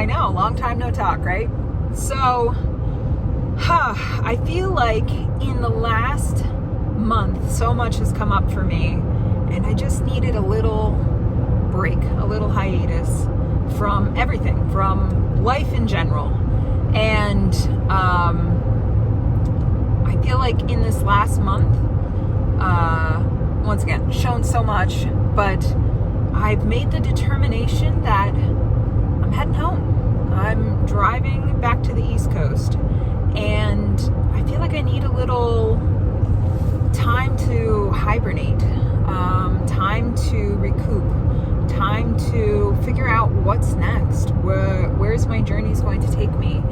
I know, long time no talk, right? So, I feel like in the last month, so much has come up for me, and I just needed a little break, a little hiatus from everything, from life in general. And I feel like in this last month, once again, shown so much, but I've made the determination that I'm heading home. I'm driving back to the East Coast, and I feel like I need a little time to hibernate, time to recoup, time to figure out what's next, where's my journey's going to take me.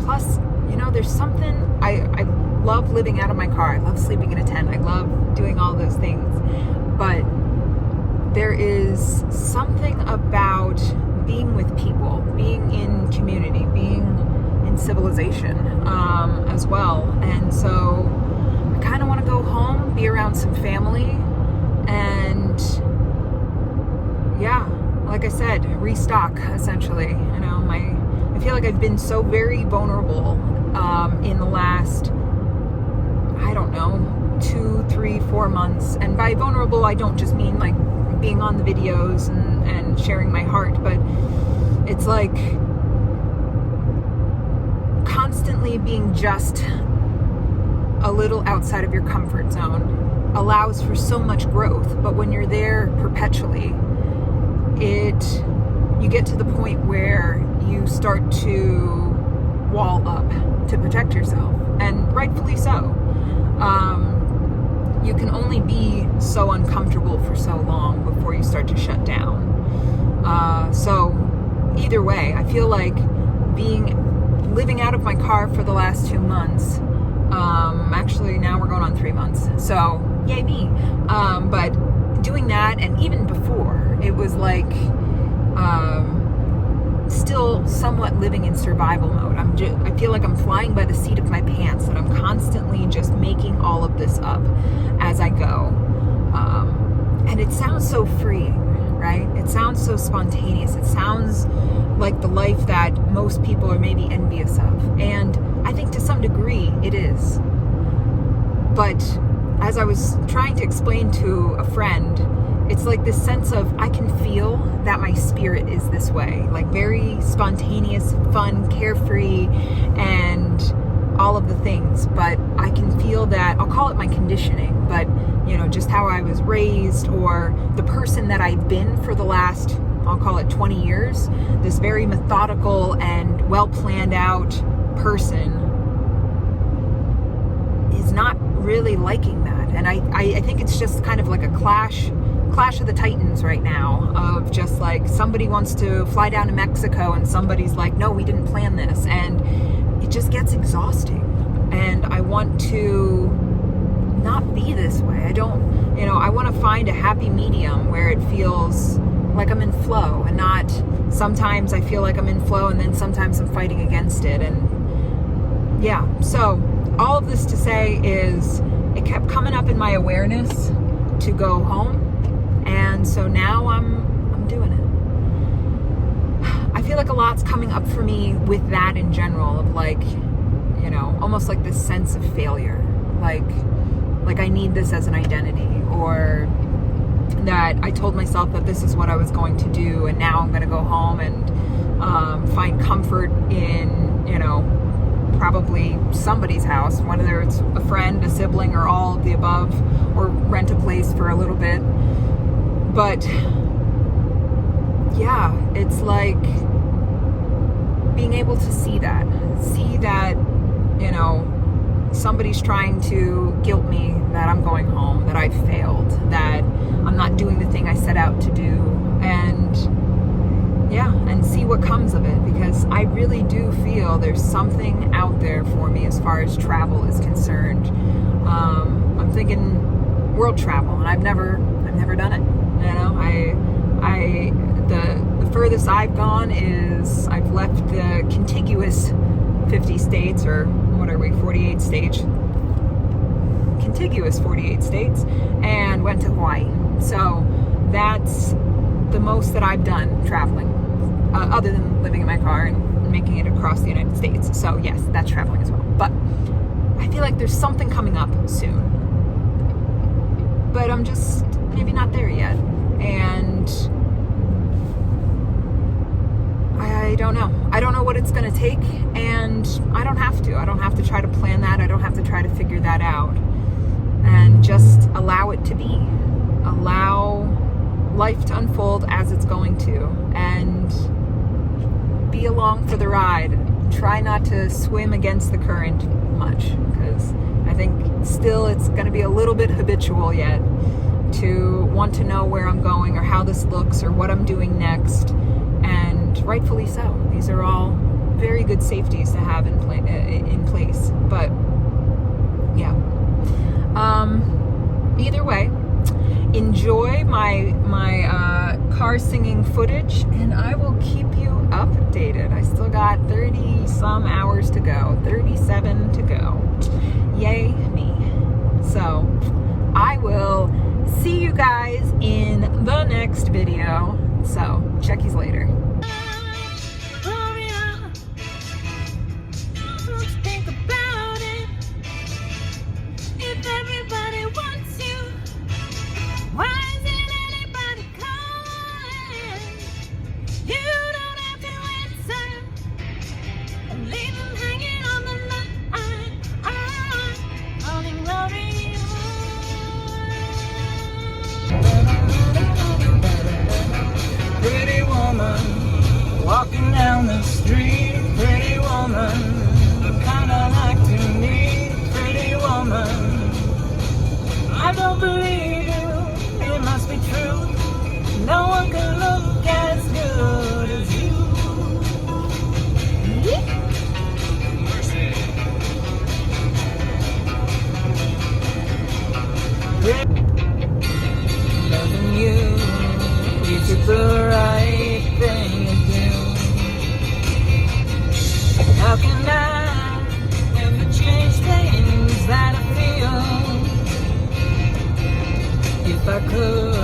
Plus, there's something, I love living out of my car. I love sleeping in a tent. I love doing all those things. But there is something about being with people, being in community, being in civilization as well. And so I kind of want to go home, be around some family, and yeah, like I said, restock essentially. I feel like I've been so very vulnerable in the last, 2, 3, 4 months. And by vulnerable, I don't just mean like being on the videos and sharing my heart, but it's like constantly being just a little outside of your comfort zone allows for so much growth. But when you're there perpetually, you get to the point where you start to wall up to protect yourself, and rightfully so. You can only be so uncomfortable for so long before you start to shut down. So either way, I feel like living out of my car for the last 2 months, actually now we're going on 3 months, so yay me. But doing that, and even before, it was like still somewhat living in survival mode. I feel like I'm flying by the seat of my pants, that I'm constantly just making all of this up as I go. And it sounds so freeing, right? It sounds so spontaneous. It sounds like the life that most people are maybe envious of. And I think to some degree it is. But as I was trying to explain to a friend, it's like this sense of, I can feel that my spirit is this way, like very spontaneous, fun, carefree, and all of the things. But I can feel that, I'll call it my conditioning, but just how I was raised, or the person that I've been for the last, I'll call it 20 years, this very methodical and well planned out person is not really liking that. And I think it's just kind of like a clash of the titans right now, of just like somebody wants to fly down to Mexico and somebody's like, no, we didn't plan this, and it just gets exhausting. And I want to not be this way. I want to find a happy medium where it feels like I'm in flow, and not sometimes I feel like I'm in flow and then sometimes I'm fighting against it. And yeah, so all of this to say is, it kept coming up in my awareness to go home. And so now I'm doing it. I feel like a lot's coming up for me with that in general, of like, almost like this sense of failure. Like I need this as an identity, or that I told myself that this is what I was going to do, and now I'm going to go home and find comfort in, probably somebody's house, whether it's a friend, a sibling, or all of the above, or rent a place for a little bit. But yeah, it's like being able to see that, somebody's trying to guilt me that I'm going home, that I failed, that I'm not doing the thing I set out to do, and see what comes of it, because I really do feel there's something out there for me as far as travel is concerned. I'm thinking world travel, and I've never done it. The furthest I've gone is I've left the contiguous 50 states, or what are we, 48 states, contiguous 48 states, and went to Hawaii. So that's the most that I've done traveling. other than living in my car and making it across the United States. So yes, that's traveling as well. But I feel like there's something coming up soon. But I'm just maybe not there yet. And I don't know. I don't know what it's going to take, and I don't have to. I don't have to try to plan that. I don't have to try to figure that out. And just allow it to be. Allow life to unfold as it's going to, and be along for the ride. Try not to swim against the current much, because I think still it's going to be a little bit habitual yet to want to know where I'm going or how this looks or what I'm doing next, and rightfully so. These are all very good safeties to have in place. But yeah, either way, enjoy my car singing footage, and I will keep you updated. I still got 30 some hours to go, 37 to go. Yay me. So I will see you guys in the next video. So checkies later. Walking down the street, pretty woman, kinda like to meet, pretty woman. I don't believe you, it must be true. No one can look as good as you. Loving you, you took the right thing to do. How can I ever change things that I feel? If I could,